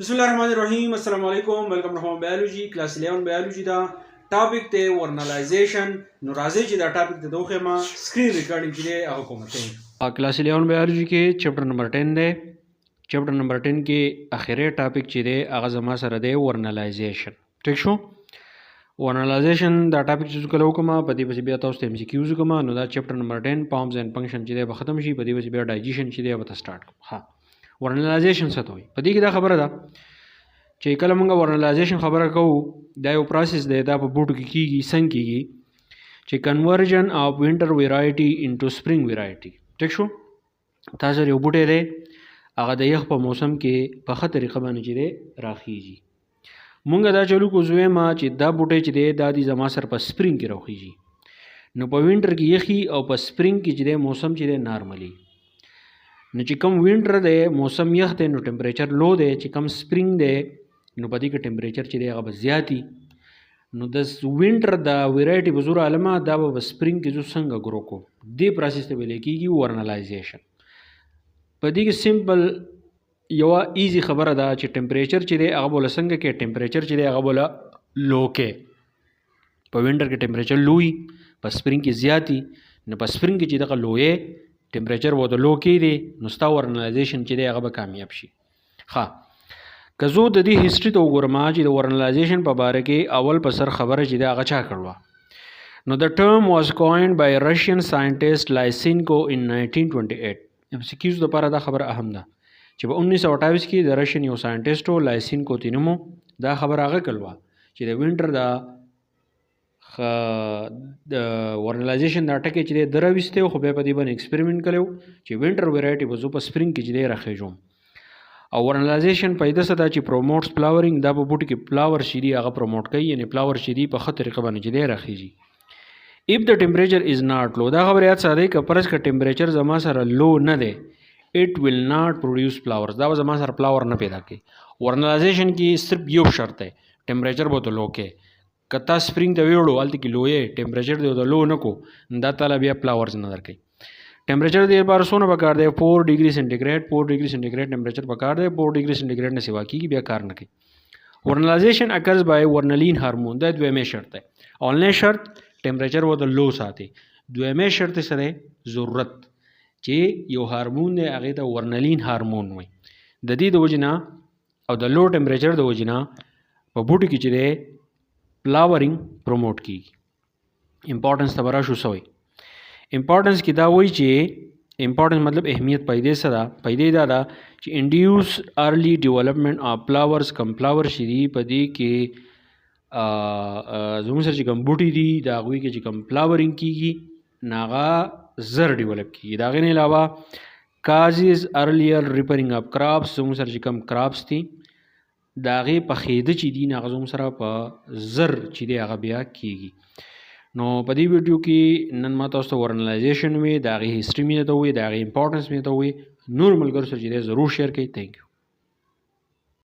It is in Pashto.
بسم الله الرحمن الرحیم. السلام علیکم. ویلکم ټو هوم بایولوژي کلاس 11 بایولوژي دا ټاپک ته ورنالایزیشن. نو راځي چې دا ټاپک ته دوخه ما سکرین ریکارډینګ کې هغه کوم ته کلاس 11 بایولوژي کې چپټر نمبر 10 دی. چپټر نمبر 10 کې اخیری ټاپک چې دی هغه زما سره دی ورنالایزیشن. ٹھیک شو؟ ورنالایزیشن دا ټاپک چې کله وکم په دې پس بیا تاسو ته ام سی کیوز کوم. نو دا چپټر نمبر 10 فارمز اینڈ فنکشن چې دی به ختم شي. په دې پس بیا ډایجیشن چې دی به سٹارټ کوم. ها ورنالایزیشن څه ته وایي؟ په دې کې دا خبره ده چې کله موږ ورنالایزیشن خبره کوو دا یو پروسس دی. دا په بوټو کې کیږي څنګه کیږي چې کنورژن اف وینټر ویرایټي انټو سپرینګ ویرایټي. ٹھیک شو؟ تاسو یو بوټی دی هغه د یخ په موسم کې په ښه طریقه باندې چې دی راخیږي. مونږ دا چلو کو زوی ما چې دا بوټی چې دی دا د زما سره په سپرینګ کې راخیږي. نو په وینټر کې یخي او په سپرینګ کې چې دی موسم چې دی نارملی. نو چې کوم وینټر دی موسم یخ دی نو ټمپریچر لو دی. چې کوم سپرینګ دی نو په دې کې ټمپریچر چې دی هغه به زیاتی. نو د وینټر د ویرایټي په زور علمه دا به سپرینګ کې جو څنګه ګرو کو دې پروسس ته ویل کېږي ورنالایزیشن. په دې کې سمپل یو ایزی خبره ده چې ټمپریچر چې دی هغه بوله څنګه کې ټمپریچر چې دی هغه بوله لو کې. په وینټر کې ټمپریچر لوی په سپرینګ کې زیاتی. نو په سپرینګ کې چې دغه لوی ټمپریچر وو د لو کې دی نو ستا ورنالایزیشن چې دی هغه به کامیاب شي. ښه که زه د دې هسټري ته وګورم چې د ورنالایزیشن په باره کې اول په سر خبره چې دی هغه چا کړوه. نو د ټرم واز کوینډ بای رشین ساینټیسټ لایسینکو ان 1928. ام سی کیوز لپاره دا خبره اهم ده چې په 1928 کې د رشین یو ساینټیسټو لایسینکو تینمو دا خبره هغه کړوه چې د وینټر د ورنالایزیشن دا ټکی چې دی درويسته خو بیا په دې باندې ایکسپریمنٹ کړو چې وینټر ویرایټي به زو په سپرینګ کې چې دی راخېجوم. او ورنالایزیشن پیدا سره چې پروموټس فلاورینګ دا په بوټي کې فلاور شری هغه پروموټ کوي یعنی فلاور شری په خطر طریقه باندې چې دی راخېږي. if the temperature is not low دا خبره یاد ساده ک پرس ک ټمپریچر زما سره لو نه دی it will not produce flowers دا زما سره فلاور نه پیدا کوي. ورنالایزیشن کې صرف یو شرط دی ټمپریچر به تو لو کې. کتا سپرینګ ته ویړو الته کې لوې ټمپریچر دی د لو نه کو دا تعالی بیا فلاورز نه درکې. ټمپریچر د بار سونه پکار دی 4 ډیګري سنټیګریډ 4 ډیګري سنټیګریډ ټمپریچر پکار دی 4 ډیګري سنټیګریډ نه سیوا کیږي بیا کار نه کوي. ورنالایزیشن اکرز بای ورنلین هارمون دا دویمه شرط دی. اولنی شرط ټمپریچر و د لو ساتي. دویمه شرط سره ضرورت چې یو هارمون دی هغه ته ورنلین هارمون وي. د دې د وجنا او د لو ټمپریچر د وجنا په بوټي کې چې دی فلاورینګ پروموټ کیږي. امپورټنس تبرا شو سوی امپورټنس کې دا وایي چې امپورټنس مطلب اهمیت پیدې سره پیدې دا ده چې انډیوس ارلی ډیولپمنٹ اف فلاورز کم فلاور شری په دې کې زموږ سره چې کوم بوټي دي دا غوي کې چې کوم فلاورینګ کیږي ناغه زر ډیولپ کیږي. دا غنه علاوه کازز ارلیئر ریپرینګ اف کراپس زموږ سره چې کوم کراپس دي دا غي په خېده چې دي ناغه زموږ سره په زر چې دی هغه بیا کیږي. نو په دې ویډیو کې نن ما تاسو ته ورنالایزیشن وی دا غي هسټري مې ته وی دا غي امپورټنس مې ته وی نور ملګرو سره چې ضرور شیر کړئ. تھینک یو.